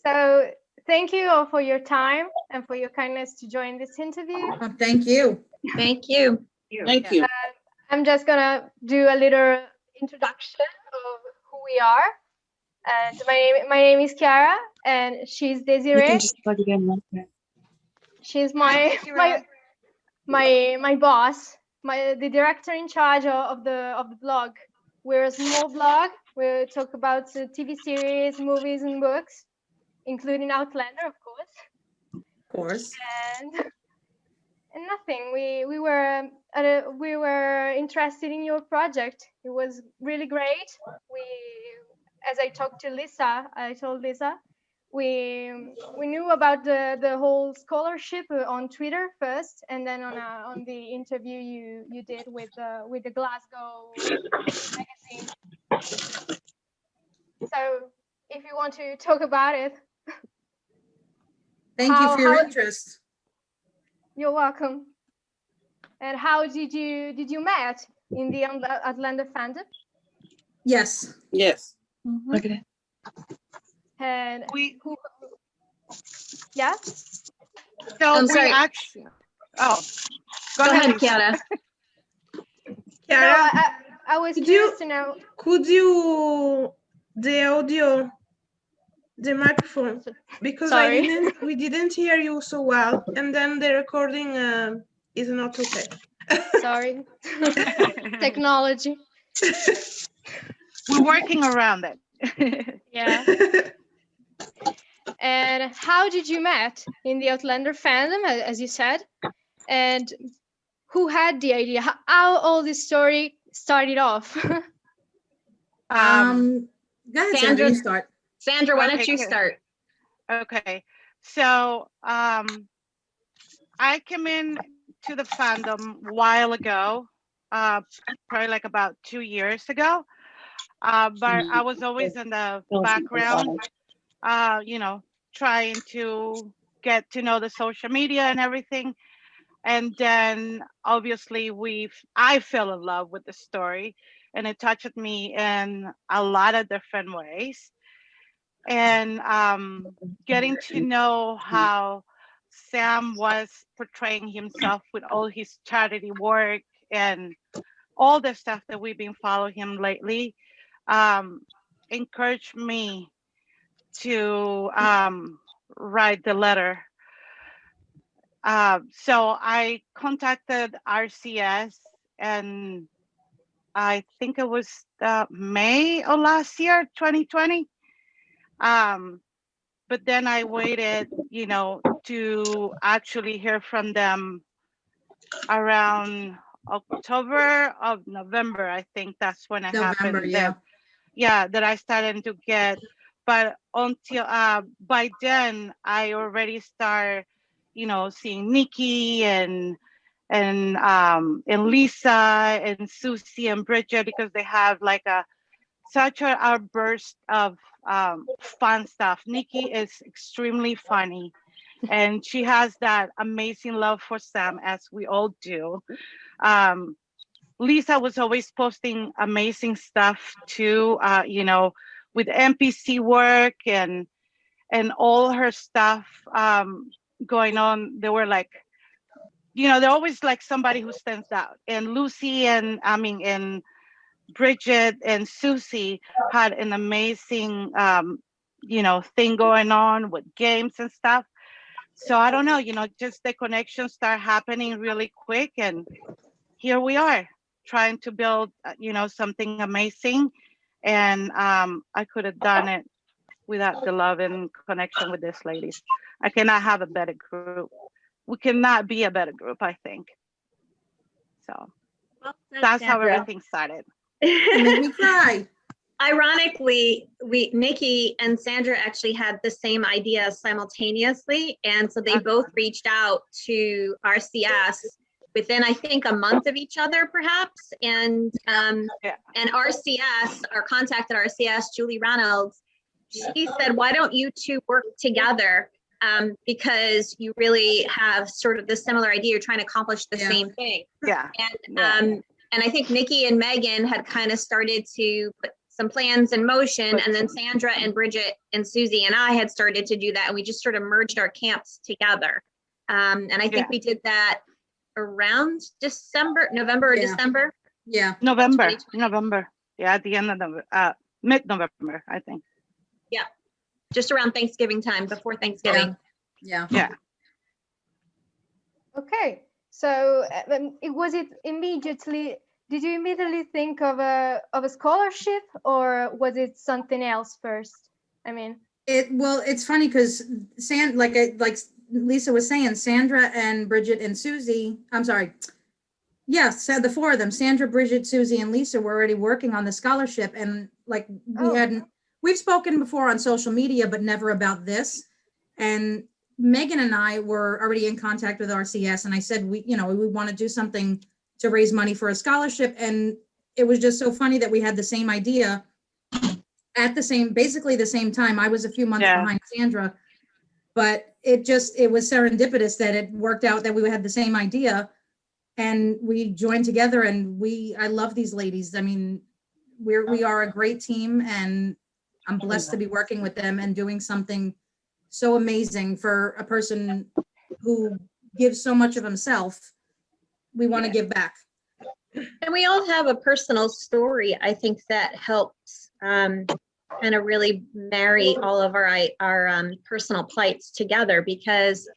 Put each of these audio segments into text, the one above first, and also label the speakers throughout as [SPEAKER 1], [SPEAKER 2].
[SPEAKER 1] So thank you all for your time and for your kindness to join this interview.
[SPEAKER 2] Thank you.
[SPEAKER 3] Thank you.
[SPEAKER 4] Thank you.
[SPEAKER 1] I'm just gonna do a little introduction of who we are. And my name is Chiara, and she's
[SPEAKER 5] You
[SPEAKER 1] Desiree.
[SPEAKER 5] can just plug it in. Okay.
[SPEAKER 1] She's my boss, the director in charge of the blog. We're a small blog. We talk about TV series, movies, and books, including Outlander, of course.
[SPEAKER 2] Of course.
[SPEAKER 1] And nothing. We were interested in your project. It was really great. As I talked to Lisa, I told Lisa, we knew about the whole scholarship on Twitter first, and then on the interview you did with the Glasgow magazine. So if you want to talk about it.
[SPEAKER 2] Thank you for your interest.
[SPEAKER 1] You're welcome. And how did you met in the Outlander fandom?
[SPEAKER 2] Yes.
[SPEAKER 4] Yes.
[SPEAKER 1] Mm-hmm.
[SPEAKER 5] Look at it.
[SPEAKER 1] And
[SPEAKER 6] So
[SPEAKER 3] I'm
[SPEAKER 6] we
[SPEAKER 3] sorry.
[SPEAKER 6] actually. Oh,
[SPEAKER 3] Go ahead, Chiara.
[SPEAKER 1] No, I was curious to know.
[SPEAKER 7] Could you the audio, the microphone, because
[SPEAKER 1] Sorry.
[SPEAKER 7] we didn't hear you so well, and then the recording is not okay.
[SPEAKER 1] Sorry. Technology.
[SPEAKER 6] We're working around it.
[SPEAKER 1] Yeah. And how did you met in the Outlander fandom, as you said? And who had the idea? How all this story started off?
[SPEAKER 2] Go ahead, Sandra, you start.
[SPEAKER 3] Sandra, why don't you start?
[SPEAKER 6] Okay. So I came in to the fandom a while ago, probably like about 2 years ago. But I was always in the background, trying to get to know the social media and everything. And then obviously I fell in love with the story, and it touched me in a lot of different ways. And getting to know how Sam was portraying himself with all his charity work and all the stuff that we've been following him lately, encouraged me to write the letter. So I contacted RCS, and I think it was May of last year, 2020. But then I waited, to actually hear from them around November. I think that's when it happened. That I started to get, but until by then I already started, seeing Nikki and Lisa and Susie and Bridget, because they have like such a outburst of fun stuff. Nikki is extremely funny, and she has that amazing love for Sam, as we all do. Lisa was always posting amazing stuff too, with NPC work and all her stuff going on. They were like, they're always like somebody who stands out. And Lucy and Bridget and Susie had an amazing, thing going on with games and stuff. So I don't know, just the connections start happening really quick, and here we are trying to build, something amazing. And I could have done it without the love and connection with these ladies. I cannot have a better group. We cannot be a better group, I think. So that's how everything started.
[SPEAKER 2] It made me cry.
[SPEAKER 3] Ironically, Nikki and Sandra actually had the same idea simultaneously, and so they both reached out to RCS within, I think, a month of each other, perhaps. And RCS, our contact at RCS, Julie Reynolds, she said, "Why don't you two work together? Because you really have sort of the similar idea. You're trying to accomplish the same thing."
[SPEAKER 6] Yeah.
[SPEAKER 3] And I think Nikki and Megan had kind of started to put some plans in motion, and then Sandra and Bridget and Susie and I had started to do that, and we just sort of merged our camps together. And I think we did that around November or
[SPEAKER 2] Yeah.
[SPEAKER 3] December.
[SPEAKER 2] Yeah.
[SPEAKER 6] November.
[SPEAKER 3] 2020.
[SPEAKER 6] November. Yeah, at the end of the mid-November, I think.
[SPEAKER 3] Yeah, just around Thanksgiving time, before Thanksgiving.
[SPEAKER 2] Yeah.
[SPEAKER 6] Yeah.
[SPEAKER 1] Okay, so it immediately? Did you immediately think of a scholarship, or was it something else first? I mean,
[SPEAKER 2] It's funny because like Lisa was saying, Sandra and Bridget and Susie. I'm sorry. Yes, so the four of them, Sandra, Bridget, Susie, and Lisa, were already working on the scholarship, and like we've spoken before on social media, but never about this. And Megan and I were already in contact with RCS, and I said we want to do something to raise money for a scholarship, and it was just so funny that we had the same idea at basically the same time. I was a few months behind Sandra, but it was serendipitous that it worked out that we had the same idea. And we joined together, and I love these ladies. I mean, we are a great team, and I'm blessed to be working with them and doing something so amazing for a person who gives so much of himself. We want to give back.
[SPEAKER 3] And we all have a personal story, I think, that helps kind of really marry all of our personal plights together, because,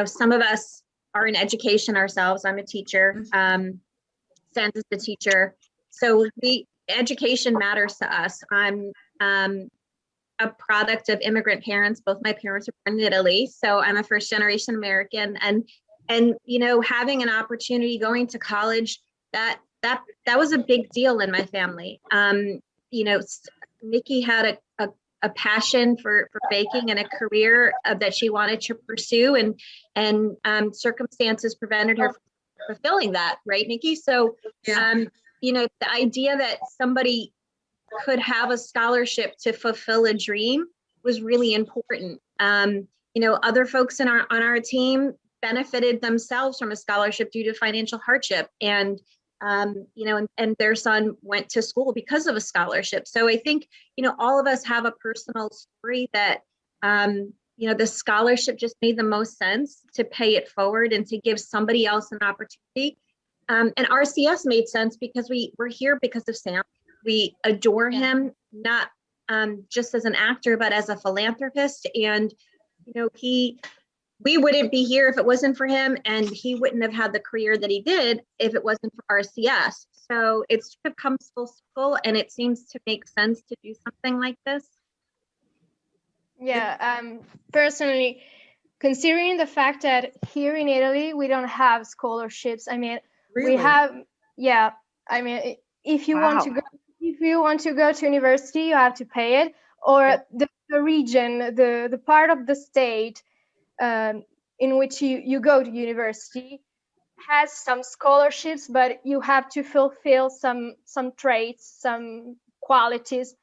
[SPEAKER 3] some of us are in education ourselves. I'm a teacher. Sandra's the teacher. So education matters to us. I'm a product of immigrant parents. Both my parents were born in Italy, so I'm a first generation American. And having an opportunity going to college, that was a big deal in my family. Nikki had a passion for baking and a career that she wanted to pursue, and circumstances prevented her from fulfilling that, right, Nikki? So, the idea that somebody could have a scholarship to fulfill a dream was really important. Other folks on our team benefited themselves from a scholarship due to financial hardship, and and their son went to school because of a scholarship. So I think, all of us have a personal story that, the scholarship just made the most sense to pay it forward and to give somebody else an opportunity. And RCS made sense because we're here because of Sam. We adore him, not just as an actor, but as a philanthropist. And, we wouldn't be here if it wasn't for him, and he wouldn't have had the career that he did if it wasn't for RCS. So it sort of comes full circle, and it seems to make sense to do something like this.
[SPEAKER 1] Yeah, personally, considering the fact that here in Italy we don't have scholarships. I mean,
[SPEAKER 2] Really?
[SPEAKER 1] we have, I mean, if you want to go to university, you have to pay it, or the region, the part of the state in which you go to university has some scholarships, but you have to fulfill some traits, some qualities,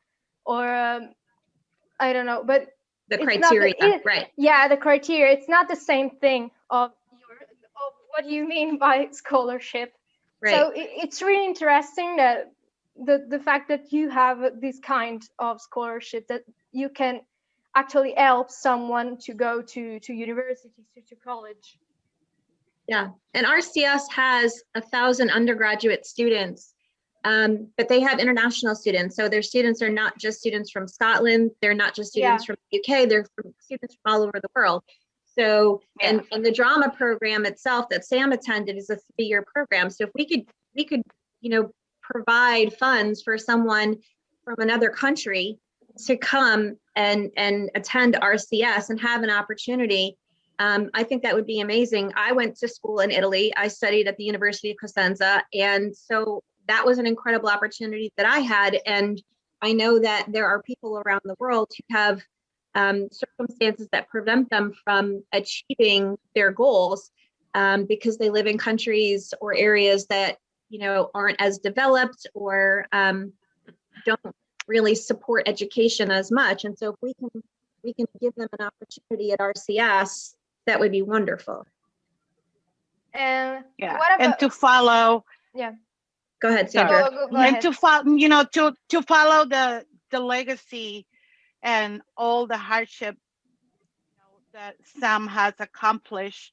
[SPEAKER 1] or I don't know, but
[SPEAKER 3] the criteria, right?
[SPEAKER 1] Yeah, the criteria. It's not the same thing of what you mean by scholarship.
[SPEAKER 3] Right.
[SPEAKER 1] So it's really interesting that the fact that you have this kind of scholarship, that you can actually help someone to go to university, to college.
[SPEAKER 3] Yeah, and RCS has 1,000 undergraduate students, but they have international students. So their students are not just students from Scotland, they're not just students from the UK, they're students from all over the world. So, and the drama program itself that Sam attended is a 3-year program. So if we could, provide funds for someone from another country to come and attend RCS and have an opportunity, I think that would be amazing. I went to school in Italy. I studied at the University of Cosenza. And so that was an incredible opportunity that I had. And I know that there are people around the world who have circumstances that prevent them from achieving their goals because they live in countries or areas that, aren't as developed or don't really support education as much. And so if we can give them an opportunity at RCS, that would be wonderful.
[SPEAKER 1] And
[SPEAKER 6] and to follow
[SPEAKER 3] Go ahead,
[SPEAKER 6] Sorry.
[SPEAKER 3] Sandra.
[SPEAKER 1] Go
[SPEAKER 6] And
[SPEAKER 1] ahead.
[SPEAKER 6] to follow, to follow the legacy and all the hardship that Sam has accomplished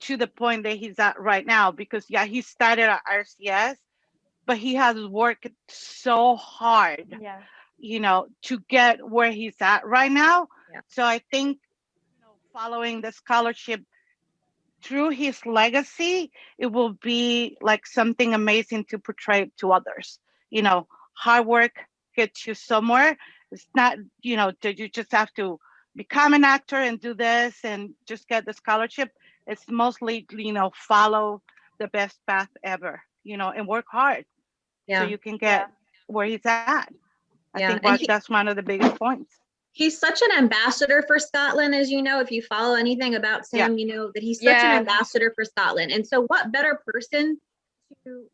[SPEAKER 6] to the point that he's at right now. Because yeah, he started at RCS, but he has worked so hard,
[SPEAKER 1] Yeah.
[SPEAKER 6] to get where he's at right now.
[SPEAKER 3] Yeah.
[SPEAKER 6] So I think, following the scholarship through his legacy, it will be like something amazing to portray to others. Hard work gets you somewhere. It's not, that you just have to become an actor and do this and just get the scholarship. It's mostly, follow the best path ever, and work hard so
[SPEAKER 3] Yeah.
[SPEAKER 6] you can get where he's at. I
[SPEAKER 3] Yeah.
[SPEAKER 6] think
[SPEAKER 3] And
[SPEAKER 6] that's one of the biggest points.
[SPEAKER 3] he's such an ambassador for Scotland, as you know. If you follow anything about Sam, you know that he's such an ambassador for Scotland. And so what better person to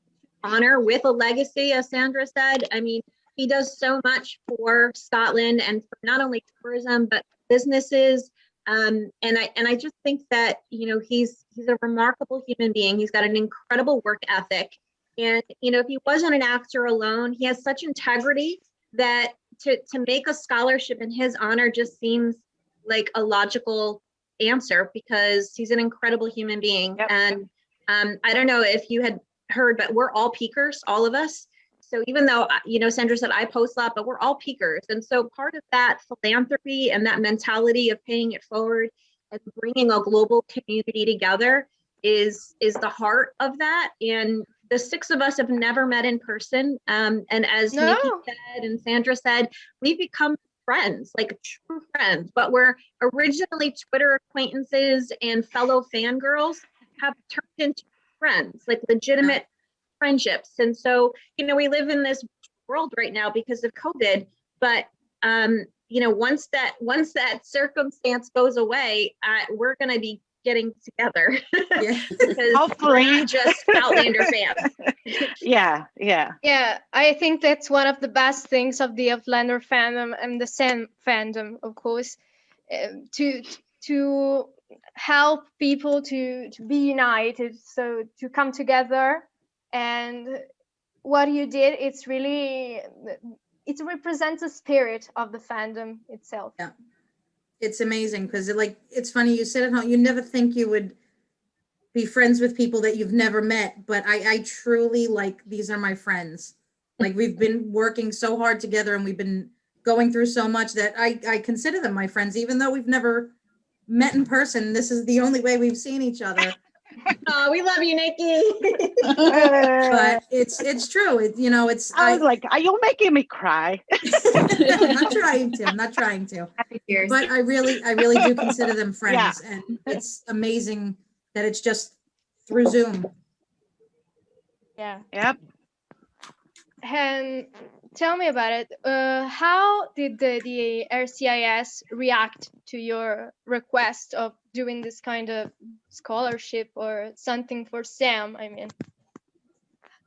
[SPEAKER 3] honor with a legacy, as Sandra said? I mean, he does so much for Scotland and for not only tourism, but businesses. And I just think that, he's a remarkable human being. He's got an incredible work ethic. And, if he wasn't an actor alone, he has such integrity that to make a scholarship in his honor just seems like a logical answer, because he's an incredible human being.
[SPEAKER 6] Yep.
[SPEAKER 3] And I don't know if you had heard, but we're all peakers, all of us. So even though, Sandra said I post a lot, but we're all peakers. And so part of that philanthropy and that mentality of paying it forward and bringing a global community together is the heart of that. And the six of us have never met in person. And as Nikki said and Sandra said, we've become friends, like true friends, but we're originally Twitter acquaintances, and fellow fangirls have turned into friends, like legitimate friendships. And so, we live in this world right now because of COVID, but once that circumstance goes away, we're going to be getting together. Because
[SPEAKER 6] hopefully
[SPEAKER 3] we're not just Outlander fans.
[SPEAKER 6] Yeah.
[SPEAKER 1] I think that's one of the best things of the Outlander fandom and the Sam fandom, of course, to help people to be united, so to come together. And what you did, it represents the spirit of the fandom itself.
[SPEAKER 2] Yeah, it's amazing because it's funny, you said it how you never think you would be friends with people that you've never met, but I truly, these are my friends. Like, we've been working so hard together and we've been going through so much that I consider them my friends, even though we've never met in person. This is the only way we've seen each other.
[SPEAKER 3] Oh, we love you, Nikki.
[SPEAKER 2] But it's true.
[SPEAKER 6] I was like, are you making me cry?
[SPEAKER 2] I'm not trying to. But I really do consider them friends. Yeah. And it's amazing that it's just through Zoom.
[SPEAKER 1] Yeah.
[SPEAKER 6] Yep.
[SPEAKER 1] And tell me about it. How did the RCIS react to your request of doing this kind of scholarship or something for Sam? I mean,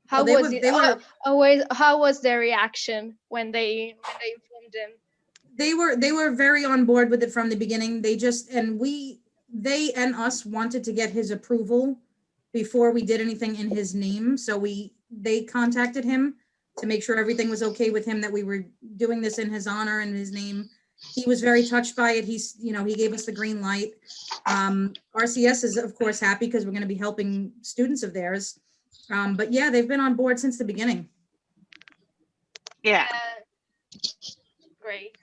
[SPEAKER 1] how was their reaction when they informed them?
[SPEAKER 2] They were very on board with it from the beginning. They and us wanted to get his approval before we did anything in his name. So they contacted him to make sure everything was okay with him, that we were doing this in his honor and his name. He was very touched by it. He gave us the green light. RCS is of course happy because we're going to be helping students of theirs. But yeah, they've been on board since the beginning.
[SPEAKER 6] Yeah.
[SPEAKER 1] Great.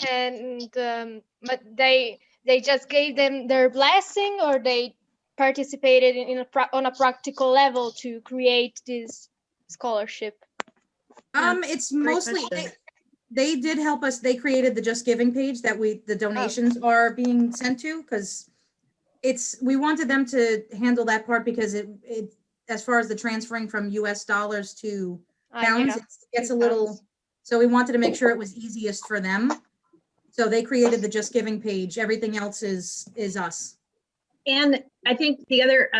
[SPEAKER 1] And but they just gave them their blessing, or they participated on a practical level to create this scholarship?
[SPEAKER 2] It's mostly they did help us. They created the Just Giving page that the donations are being sent to, because we wanted them to handle that part, because it as far as the transferring from US dollars to pounds, it gets a little, so we wanted to make sure it was easiest for them. So they created the Just Giving page. Everything else is us.
[SPEAKER 3] And I think the other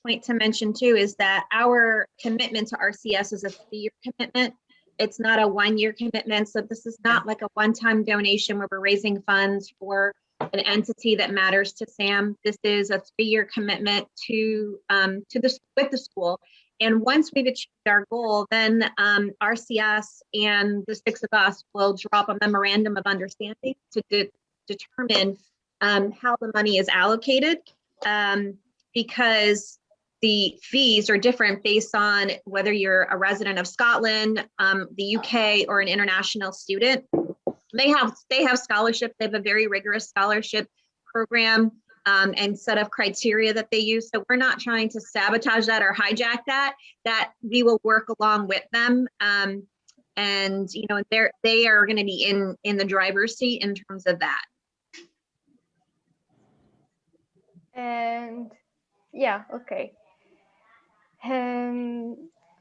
[SPEAKER 3] point to mention too is that our commitment to RCS is a 3-year commitment. It's not a 1-year commitment. So this is not like a one-time donation where we're raising funds for an entity that matters to Sam. This is a 3-year commitment with the school. And once we've achieved our goal, then RCS and the 6 of us will drop a memorandum of understanding to determine how the money is allocated, because the fees are different based on whether you're a resident of Scotland, the UK, or an international student. They have scholarship. They have a very rigorous scholarship program and set of criteria that they use. So we're not trying to sabotage that or hijack that. That we will work along with them, and you know they are going to be in the driver's seat in terms of that.
[SPEAKER 1] And yeah, okay. I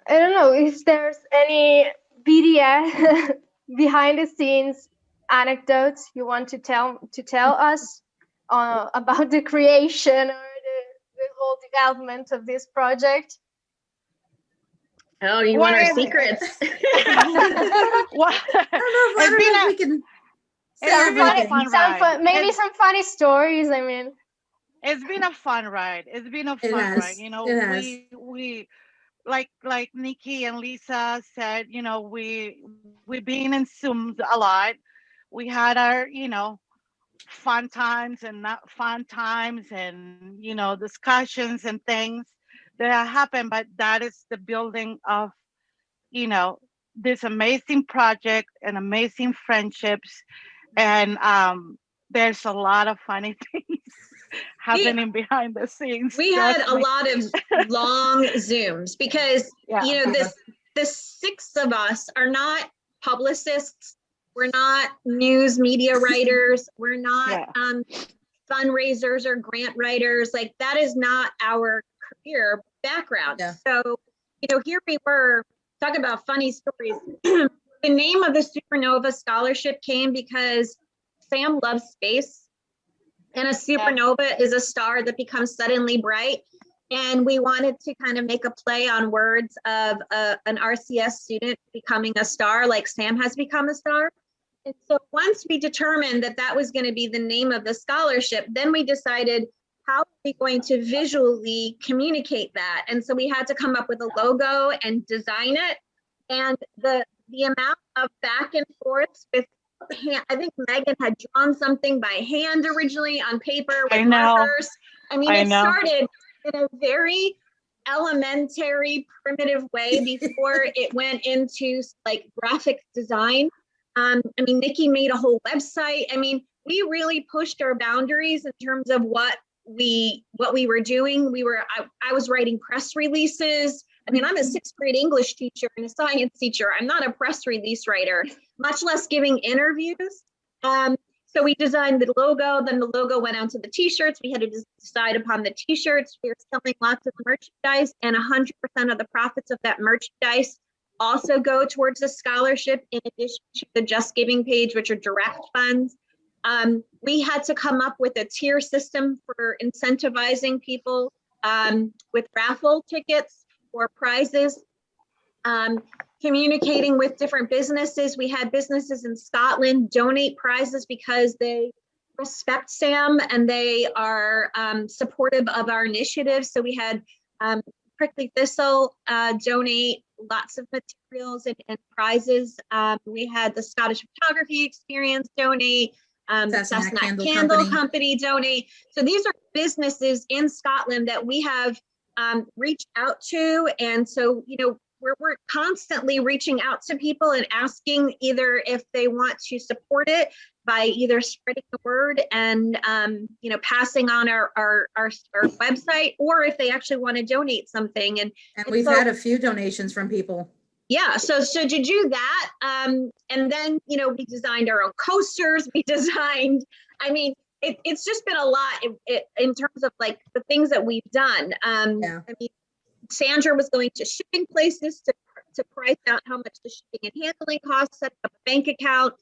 [SPEAKER 1] don't know if there's any BDS behind the scenes anecdotes you want to tell us about the creation or the whole development of this project.
[SPEAKER 3] Oh, you want our secrets?
[SPEAKER 6] Well,
[SPEAKER 2] I don't know if we can say everything.
[SPEAKER 1] Maybe some funny stories. I mean,
[SPEAKER 6] it's been a fun ride. It's been a fun ride. You know, we like Nikki and Lisa said, you know, we've been in Zooms a lot. We had our, you know, fun times and not fun times, and you know, discussions and things that happen. But that is the building of, you know, this amazing project and amazing friendships, and there's a lot of funny things happening behind the scenes.
[SPEAKER 3] We had a lot of long Zooms because you know the 6 of us are not publicists. We're not news media writers. We're not fundraisers or grant writers. Like that is not our career background. Yeah. So, you know, here we were talking about funny stories. The name of the Supernova Scholarship came because Sam loves space. And a supernova is a star that becomes suddenly bright. And we wanted to kind of make a play on words of an RCS student becoming a star, like Sam has become a star. And so once we determined that that was going to be the name of the scholarship, then we decided how are we going to visually communicate that? And so we had to come up with a logo and design it. And the amount of back and forth with I think Megan had drawn something by hand originally on paper with markers. I mean, it started in a very elementary, primitive way before it went into like graphic design. I mean, Nikki made a whole website. I mean, we really pushed our boundaries in terms of what we were doing. I was writing press releases. I mean, I'm a 6th grade English teacher and a science teacher. I'm not a press release writer, much less giving interviews. So we designed the logo, then the logo went onto the t-shirts. We had to decide upon the t-shirts. We were selling lots of merchandise, and 100% of the profits of that merchandise also go towards the scholarship, in addition to the Just Giving page, which are direct funds. We had to come up with a tier system for incentivizing people with raffle tickets or prizes, communicating with different businesses. We had businesses in Scotland donate prizes because they respect Sam and they are supportive of our initiative. So we had Prickly Thistle donate lots of materials and prizes. We had the Scottish Photography Experience donate, Cessna Candle Company donate. So these are businesses in Scotland that we have reached out to. And so, you know, we're constantly reaching out to people and asking either if they want to support it by either spreading the word and you know, passing on our website, or if they actually want to donate something. And
[SPEAKER 2] we've had a few donations from people.
[SPEAKER 3] Yeah, so to do that, and then, you know, we designed our own coasters. We designed, I mean, it's just been a lot in terms of like the things that we've done. I mean, Sandra was going to shipping places to price out how much the shipping and handling costs, set up a bank account,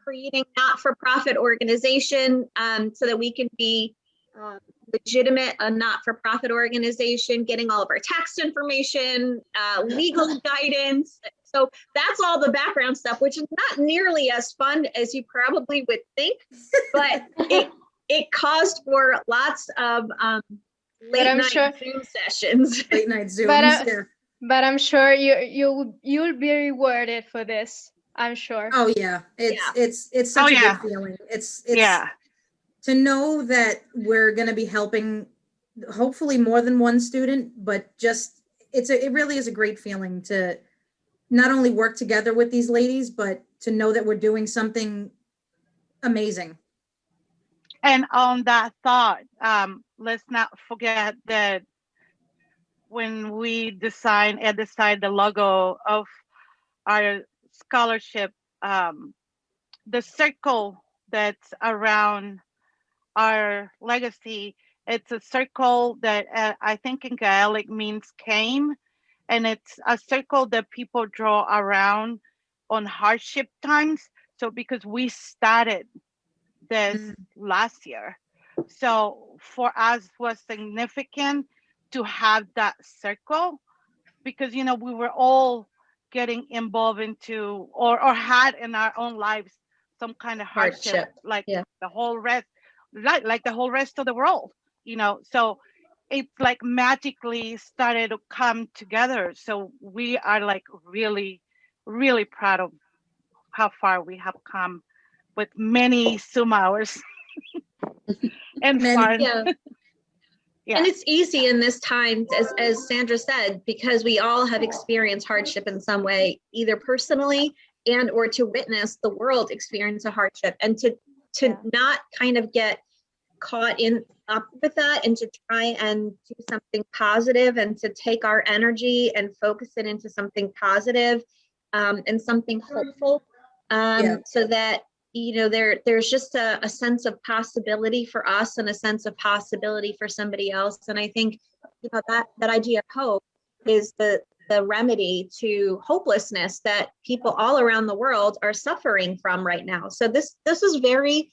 [SPEAKER 3] creating not-for-profit organization so that we can be legitimate, a not-for-profit organization, getting all of our tax information, legal guidance. So that's all the background stuff, which is not nearly as fun as you probably would think, but it caused for lots of late night Zoom sessions.
[SPEAKER 2] Late night Zooms.
[SPEAKER 1] but I'm sure you'll be rewarded for this. I'm sure.
[SPEAKER 2] Oh yeah, it's
[SPEAKER 6] Oh,
[SPEAKER 2] such a
[SPEAKER 6] yeah.
[SPEAKER 2] good feeling. It's
[SPEAKER 6] Yeah.
[SPEAKER 2] to know that we're going to be helping hopefully more than one student, but just it really is a great feeling to not only work together with these ladies, but to know that we're doing something amazing.
[SPEAKER 6] And on that thought, let's not forget that when we decide the logo of our scholarship, the circle that's around our legacy, it's a circle that I think in Gaelic means cane, and it's a circle that people draw around on hardship times. So because we started this last year, so for us was significant to have that circle, because we were all getting involved into or had in our own lives some kind of hardship, like the whole rest, like the whole rest of the world, so it's like magically started to come together. So we are like really, really proud of how far we have come with many Zoom hours and fun.
[SPEAKER 3] Yeah.
[SPEAKER 6] Yeah.
[SPEAKER 3] And it's easy in this time, as Sandra said, because we all have experienced hardship in some way, either personally and or to witness the world experience a hardship, and to not kind of get caught up with that, and to try and do something positive, and to take our energy and focus it into something positive, and something hopeful, so that there's just a sense of possibility for us and a sense of possibility for somebody else. And I think that idea of hope is the remedy to hopelessness that people all around the world are suffering from right now. So this is very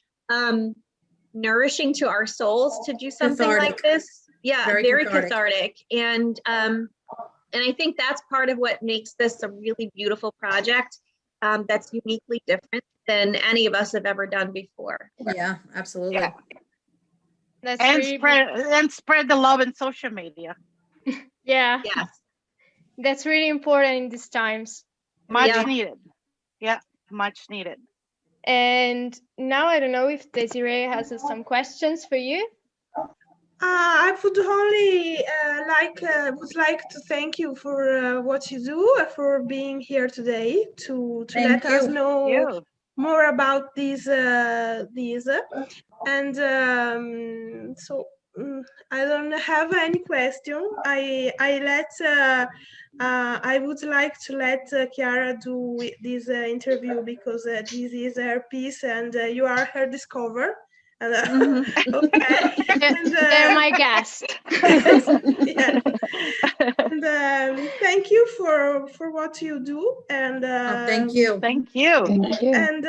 [SPEAKER 3] nourishing to our souls to do something like this. Yeah, very cathartic. And I think that's part of what makes this a really beautiful project, that's uniquely different than any of us have ever done before.
[SPEAKER 2] Yeah, absolutely.
[SPEAKER 6] Yeah.
[SPEAKER 1] That's
[SPEAKER 6] and
[SPEAKER 1] really
[SPEAKER 6] spread the love in social media.
[SPEAKER 1] Yeah.
[SPEAKER 3] Yes.
[SPEAKER 1] That's really important in these times.
[SPEAKER 6] Much needed. Yeah, much needed.
[SPEAKER 1] And now I don't know if Desiree has some questions for you.
[SPEAKER 7] I would only would like to thank you for what you do, for being here today to let us know more about these and so I don't have any question. I would like to let Chiara do this interview, because this is her piece and you are her discover. Okay.
[SPEAKER 1] They're my guest.
[SPEAKER 7] Yeah. And thank you for what you do. And
[SPEAKER 2] thank you.
[SPEAKER 6] Thank you.
[SPEAKER 4] Thank you.
[SPEAKER 7] And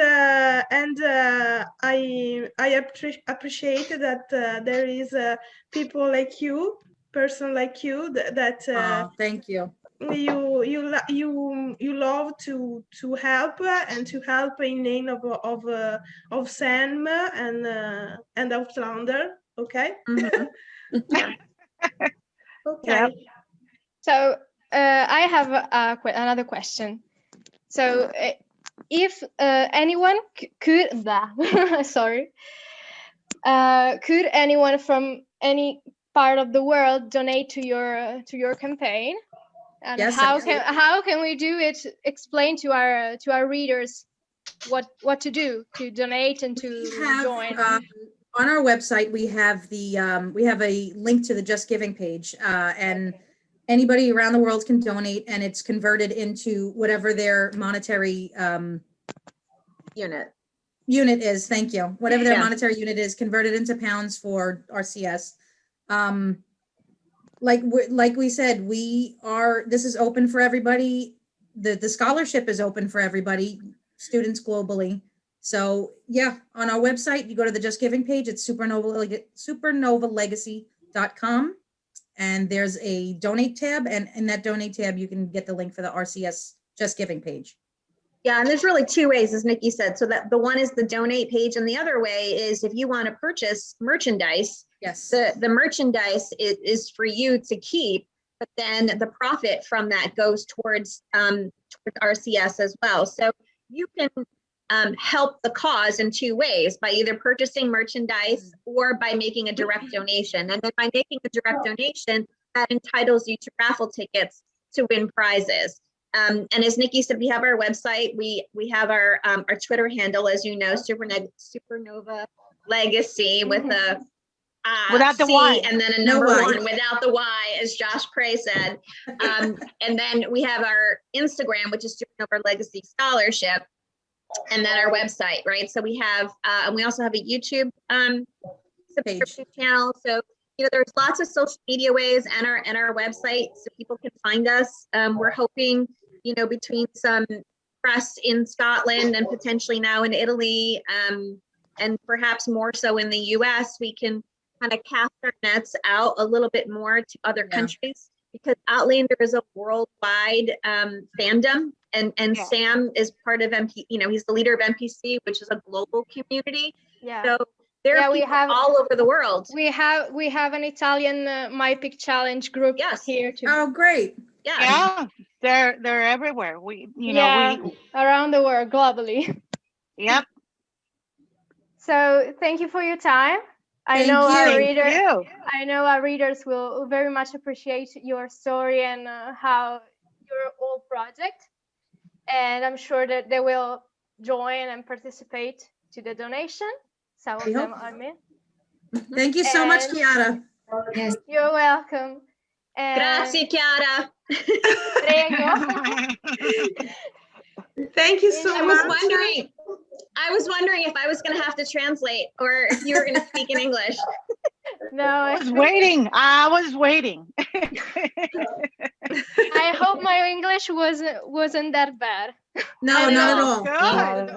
[SPEAKER 7] I appreciate that there is people like you, person like you that
[SPEAKER 2] thank you.
[SPEAKER 7] You love to help and to help in name of Sam and Outlander. Okay. Okay.
[SPEAKER 6] Yep.
[SPEAKER 1] So I have another question. So if anyone could could anyone from any part of the world donate to your campaign? And
[SPEAKER 2] Yes,
[SPEAKER 1] how can we do it? Explain to our readers what to do to donate and to join.
[SPEAKER 2] On our website, we have a link to the Just Giving page, and anybody around the world can donate, and it's converted into whatever their monetary
[SPEAKER 3] unit
[SPEAKER 2] is. Thank you. Whatever their monetary unit is, converted into pounds for RCS. Like we said, this is open for everybody. The scholarship is open for everybody, students globally. So yeah, on our website, you go to the Just Giving page. It's supernovalegacy.com. And there's a donate tab. And in that donate tab, you can get the link for the RCS Just Giving page.
[SPEAKER 3] Yeah, and there's really two ways, as Nikki said. So that the one is the donate page, and the other way is if you want to purchase merchandise.
[SPEAKER 2] Yes.
[SPEAKER 3] The merchandise is for you to keep, but then the profit from that goes towards RCS as well. So you can help the cause in two ways, by either purchasing merchandise or by making a direct donation. And then by making a direct donation, that entitles you to raffle tickets to win prizes. And as Nikki said, we have our website. We have our Twitter handle, as you know, Supernova Legacy with a
[SPEAKER 6] without the
[SPEAKER 3] C
[SPEAKER 6] Y,
[SPEAKER 3] and then a number one without the Y, as Josh Prey said. And then we have our Instagram, which is Supernova Legacy Scholarship, and then our website, right? So we have, and we also have a YouTube subscription channel. So there's lots of social media ways and our website, so people can find us. We're hoping, between some press in Scotland and potentially now in Italy, and perhaps more so in the US, we can kind of cast our nets out a little bit more to other countries, because Outlander is a worldwide fandom, and Sam is part of he's the leader of MPC, which is a global community. So there are people all over the world.
[SPEAKER 1] We have an Italian My Pick Challenge group here too.
[SPEAKER 2] Oh, great.
[SPEAKER 6] Yeah, they're everywhere. We
[SPEAKER 1] around the world, globally.
[SPEAKER 6] Yep.
[SPEAKER 1] So thank you for your time. I know our readers will very much appreciate your story and how your whole project, and I'm sure that they will join and participate to the donation. Some of them are me.
[SPEAKER 2] Thank you so much, Chiara.
[SPEAKER 1] Yes. You're welcome.
[SPEAKER 3] Grazie, Chiara.
[SPEAKER 7] Thank you so much.
[SPEAKER 3] I was wondering if I was going to have to translate or if you were going to speak in English.
[SPEAKER 1] No,
[SPEAKER 6] I was waiting.
[SPEAKER 1] I hope my English wasn't that bad.
[SPEAKER 2] No, not at all.
[SPEAKER 6] Good.